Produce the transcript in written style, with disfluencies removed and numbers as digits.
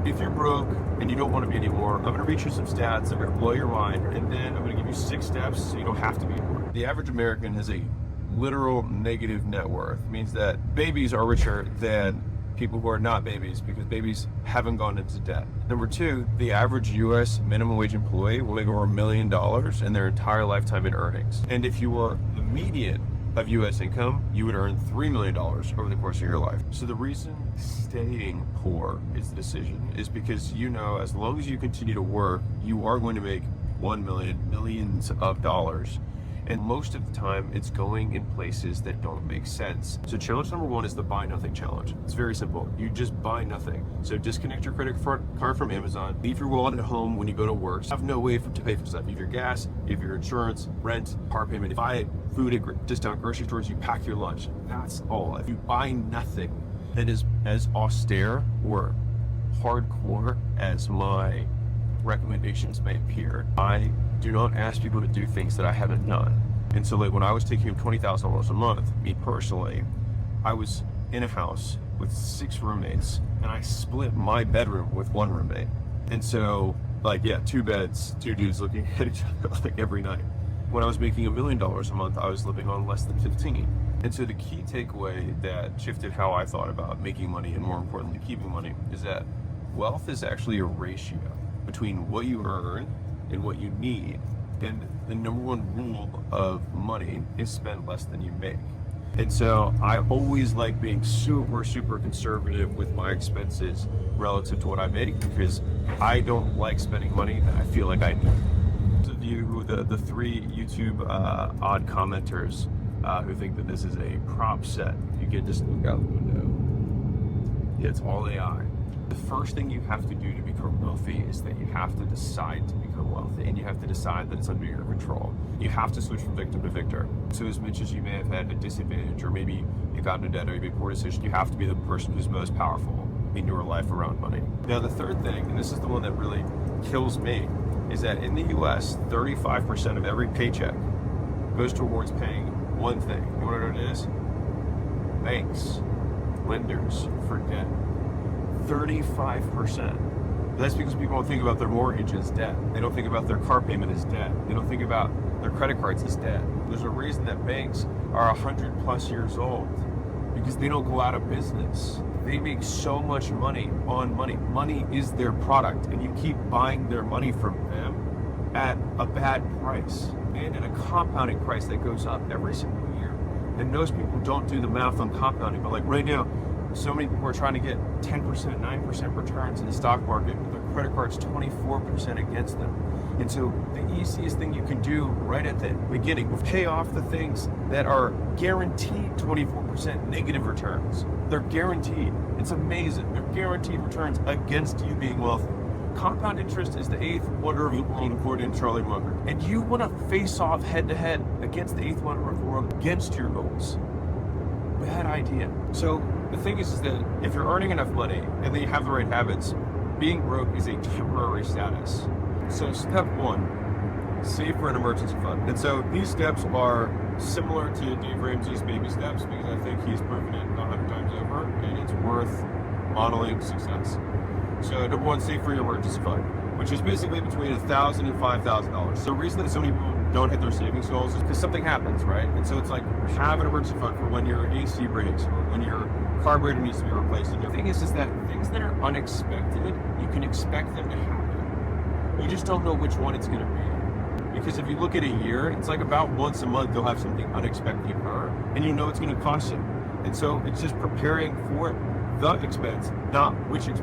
if you're broke and you don't want to be anymore, I'm going to read you some stats that are going to blow your mind, and then I'm going to give you 6 steps so you don't have to be anymore. The average American has a literal negative net worth. It means that babies are richer than people who are not babies because babies haven't gone into debt. Number 2, the average U.S. minimum wage employee will make over $1 million in their entire lifetime in earnings. And if you were the median of U.S. income, you would earn $3 million over the course of your life. So the reason staying poor is the decision is because you know as long as you continue to work, you are going to make 1 million, millions of dollars. And most of the time, it's going in places that don't make sense. So challenge number 1 is the buy nothing challenge. It's very simple. You just buy nothing. So disconnect your credit card from Amazon, leave your wallet at home when you go to work. Have no way to pay for stuff. You have your gas, you have your insurance, rent, car payment. If you buy food at discount grocery stores, you pack your lunch. That's all. If you buy nothing that is as austere or hardcore as my recommendations may appear, I do not ask people to do things that I haven't done. And so like when I was taking home $20,000 a month, me personally, I was in a house with 6 roommates and I split my bedroom with 1 roommate. And so like, yeah, 2 beds, 2 dudes looking at each other like every night. When I was making $1 million a month, I was living on less than 15. And so the key takeaway that shifted how I thought about making money and more importantly, keeping money is that wealth is actually a ratio between what you earn and what you need. And the number 1 rule of money is spend less than you make. And so I always like being super conservative with my expenses relative to what I make because I don't like spending money that I feel like I need. Those of you, the 3 YouTube odd commenters who think that this is a prop set, you can just look out the window. It's all AI. The first thing you have to do to become wealthy is that you have to decide to become wealthy, and you have to decide that it's under your control. You have to switch from victim to victor. So as much as you may have had a disadvantage, or maybe you got into debt, or you made a poor decision, you have to be the person who's most powerful in your life around money. Now the third thing, and this is the one that really kills me, is that in the US, 35% of every paycheck goes towards paying one thing. You want to know what it is? Banks, lenders for debt. 35%. That's because people don't think about their mortgage as debt. They don't think about their car payment as debt. They don't think about their credit cards as debt. There's a reason that banks are 100+ years old because they don't go out of business. They make so much money on money. Money is their product, and you keep buying their money from them at a bad price and at a compounding price that goes up every single year. And most people don't do the math on compounding, but like right now, so many people are trying to get 10%, 9% returns in the stock market, but their credit card's 24% against them. And so the easiest thing you can do right at the beginning will pay off the things that are guaranteed 24% negative returns. They're guaranteed. It's amazing. They're guaranteed returns against you being wealthy. Compound interest is the 8th wonder of the world according to Charlie Munger. And you want to face off head to head against the 8th wonder of the world against your goals. Bad idea. So the thing is that if you're earning enough money and then you have the right habits, being broke is a temporary status. So step 1, save for an emergency fund. And so these steps are similar to Dave Ramsey's baby steps because I think he's proven it 100 times over and it's worth modeling success. So number 1, save for your emergency fund, which is basically between $1,000 and $5,000. So the reason that so many people don't hit their savings goals is because something happens, right? And so it's like have an emergency fund for when your AC breaks or when your carburetor needs to be replaced. And the thing is that things that are unexpected, you can expect them to happen. You just don't know which one it's going to be. Because if you look at a year, it's like about once a month they'll have something unexpected occur, and you know it's going to cost you. And so it's just preparing for the expense, not which expense.